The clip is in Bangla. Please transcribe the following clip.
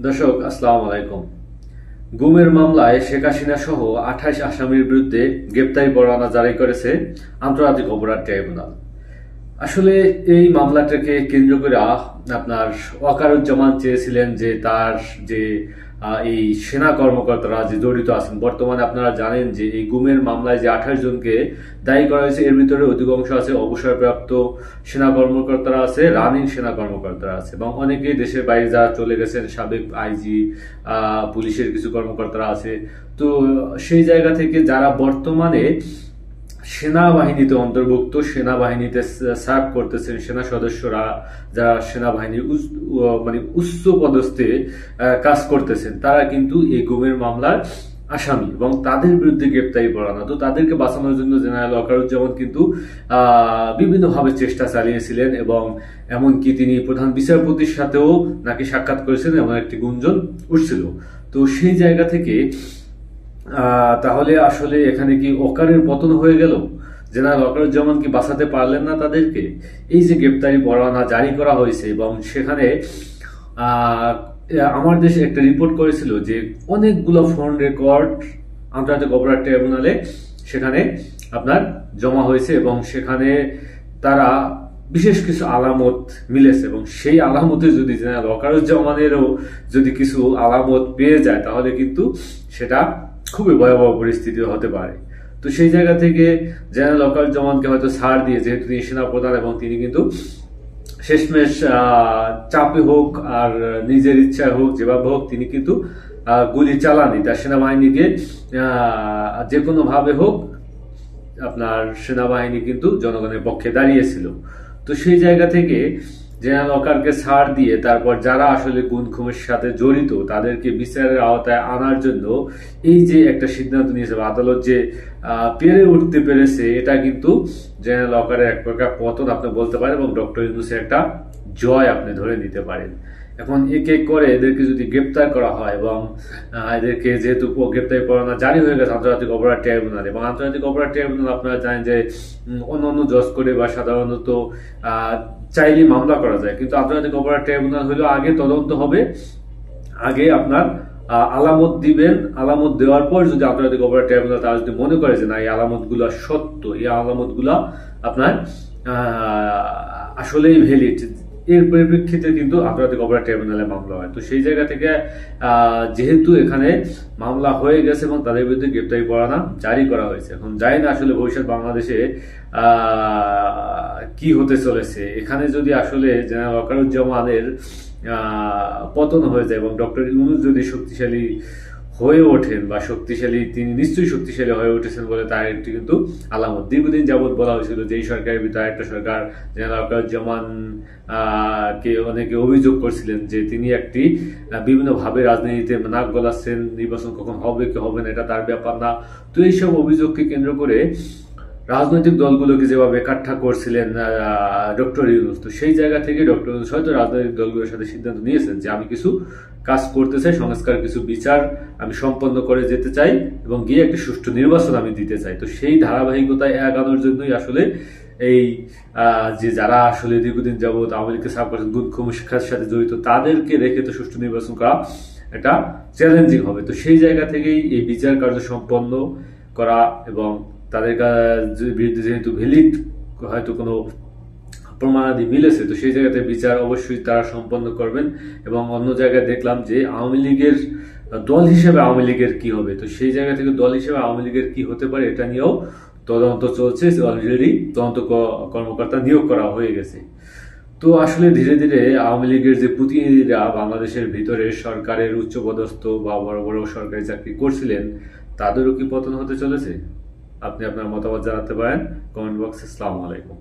দর্শক আসসালামু আলাইকুম। গুমের মামলায় শেখ হাসিনা সহ 28 আসামির বিরুদ্ধে গ্রেপ্তারি পরোয়ানা জারি করেছে আন্তর্জাতিক অপরাধ ট্রাইব্যুনাল। আসলে এই মামলাটাকে কেন্দ্র করে আপনার ওয়াকারুজ্জামান চেয়েছিলেন যে তার যে এই সেনা কর্মকর্তারা যে জড়িত আছেন, বর্তমানে আপনারা জানেন যে এই গুমের মামলায় যে 28 জনকে দায়ী করা হয়েছে এর ভিতরে অধিকাংশ আছে অবসরপ্রাপ্ত সেনা কর্মকর্তারা আছে, রানিং সেনা কর্মকর্তারা আছে এবং অনেকেই দেশের বাইরে যারা চলে গেছেন, সাবেক আইজি, পুলিশের কিছু কর্মকর্তারা আছে। তো সেই জায়গা থেকে যারা বর্তমানে সেনাবাহিনীতে অন্তর্ভুক্ত, সেনাবাহিনীতে সার্ভ করতেছেন, সেনা সদস্যরা যারা সেনাবাহিনীর মানে উচ্চ পদস্থে কাজ করতেছেন, তারা কিন্তু এই গুমের মামলার আসামি এবং তাদের বিরুদ্ধে গ্রেপ্তারি পরোয়ানা। তো তাদেরকে বাঁচানোর জন্য জেনারেল ওয়াকারুজ্জামান কিন্তু বিভিন্নভাবে চেষ্টা চালিয়েছিলেন এবং এমনকি তিনি প্রধান বিচারপতির সাথেও নাকি সাক্ষাৎ করেছিলেন এমন একটি গুঞ্জন উঠছিল। তো সেই জায়গা থেকে তাহলে আসলে এখানে কি ওকারের পতন হয়ে গেল? জেনারেল ওয়াকারুজ্জামান কি বাঁচাতে পারলেন না তাদেরকে? এই যে গ্রেপ্তারি পরোয়ানা জারি করা হয়েছে এবং সেখানে আমার দেশে একটা রিপোর্ট করেছিল যে অনেকগুলো ফোন রেকর্ড আন্তর্জাতিক অপরাধ ট্রাইব্যুনালে সেখানে আপনার জমা হয়েছে এবং সেখানে তারা বিশেষ কিছু আলামত মিলেছে এবং সেই আলামতে যদি জেনারেল ওয়াকারুজ্জামানেরও যদি কিছু আলামত পেয়ে যায় তাহলে কিন্তু সেটা খুবই ভয়াবহ পরিস্থিতি হতে পারে। তো সেই জায়গা থেকে জেনারেল ওয়াকারুজ্জামানকে হয়তো ছাড় দিয়ে, যেহেতু তিনি সেনাপ্রধান এবং তিনি কিন্তু শেষমেশ চাপে হোক আর নিজের ইচ্ছায় হোক, যেভাবে হোক তিনি কিন্তু গুলি চালানি তার সেনাবাহিনীকে, যে কোনো ভাবে হোক আপনার সেনাবাহিনী কিন্তু জনগণের পক্ষে দাঁড়িয়েছিল। তো সেই জায়গা থেকে জেনারেল ওয়াকারকে ছাড় দিয়ে তারপর যারা আসলে গুম খুনের সাথে জড়িত তাদেরকে বিচারের আওতায় আনার জন্য এই যে একটা সিদ্ধান্ত নিয়েছে, আদালত যে পেরে উঠতে পেরেছে, এটা কিন্তু জেনারেল ওয়াকারের এক প্রকার পতন আপনি বলতে পারেন এবং ডক্টর ইউনূসের একটা জয় আপনি ধরে নিতে পারেন। এখন এক এক করে এদেরকে যদি গ্রেপ্তার করা হয় এবং এদেরকে যেহেতু গ্রেপ্তারি পরোয়ানা জারি হয়ে গেছে আন্তর্জাতিক অপরাধ ট্রাইব্যুনাল, এবং আন্তর্জাতিক অপরাধ ট্রাইব্যুনাল আপনারা জানেন যে অন্যান্য জজ করে বা সাধারণত চাইলে মামলা করা যায়, কিন্তু আন্তর্জাতিক অপরাধ ট্রাইব্যুনাল হলো আগে তদন্ত হবে, আগে আপনার আলামত দিবেন, আলামত দেওয়ার পর যদি আন্তর্জাতিক অপরাধ ট্রাইব্যুনাল তারা যদি মনে করে যে না এই আলামত গুলা সত্য, এই আলামত গুলা আপনার আসলেই ভ্যালিড, এর পরিপ্রেক্ষিতে কিন্তু আন্তর্জাতিক অপরাধ ট্রাইব্যুনালে মামলা হয়। তো সেই জায়গা থেকে যেহেতু এখানে মামলা হয়ে গেছে এবং তাদের বিরুদ্ধে গ্রেপ্তারি পরোয়ানা জারি করা হয়েছে, এখন জানি না আসলে ভবিষ্যৎ বাংলাদেশে কি হতে চলেছে। এখানে যদি আসলে জেনারেল ওয়াকারুজ্জামানের পতন হয়ে যায় এবং ডক্টর ইউনূস যদি শক্তিশালী হয়ে ওঠেন বা শক্তিশালী, তিনি নিশ্চয়ই শক্তিশালী হয়ে উঠেছেন বলে তার একটি কিন্তু আলামত। দীর্ঘদিন যাবৎ বলা হয়েছিল যে এই সরকারের ভিতরে একটা সরকার, জেনারেল ওয়াকারুজ্জামান কে অনেকে অভিযোগ করছিলেন যে তিনি একটি বিভিন্নভাবে রাজনীতিতে নাক গলাচ্ছেন, নির্বাচন কখন হবে কি হবে না এটা তার ব্যাপার না। তো এইসব অভিযোগকে কেন্দ্র করে রাজনৈতিক দলগুলোকে যেভাবে কাঠা করছিলেন ডক্টর ইউনূস, তো সেই জায়গা থেকে ডক্টর ইউনূস হয়তো রাজনৈতিক দলগুলোর সাথে সিদ্ধান্ত নিয়েছেন যে আমি কিছু কাজ করতে চাই, সংস্কার কিছু বিচার আমি সম্পন্ন করে যেতে চাই এবং গিয়ে একটি সুষ্ঠু নির্বাচন আমি দিতে চাই। তো সেই ধারাবাহিকতায় আগানোর জন্যই আসলে এই যে যারা আসলে দীর্ঘদিন যাবৎ আওয়ামী লীগকে সার্ভ করেছেন, গুম খুনের সাথে জড়িত, তাদেরকে রেখে তো সুষ্ঠু নির্বাচন করা এটা চ্যালেঞ্জিং হবে। তো সেই জায়গা থেকেই এই বিচার কার্য সম্পন্ন করা এবং তাদের বিরুদ্ধে যেহেতু ভ্যালিড হয়তো কোনো প্রমাণাদি মিলেছে, তো সেই জায়গাতে বিচার অবশ্যই তারা সম্পন্ন করবেন। এবং অন্য জায়গায় দেখলাম যে আওয়ামী লীগের দল হিসেবে আওয়ামী লীগের কি হবে, তো সেই জায়গা থেকে দল হিসেবে আওয়ামী লীগের কি হতে পারে এটা নিয়েও তদন্ত চলছে, অলরেডি তদন্ত কর্মকর্তা নিয়োগ করা হয়ে গেছে। তো আসলে ধীরে ধীরে আওয়ামী লীগের যে প্রতিনিধিরা বাংলাদেশের ভিতরে সরকারের উচ্চপদস্থ বা বড় বড় সরকারি চাকরি করছিলেন তাদেরও কি পতন হতে চলেছে? আপনি আপনার মতামত জানাতে পারেন কমেন্ট বক্সে। আসসালামু আলাইকুম।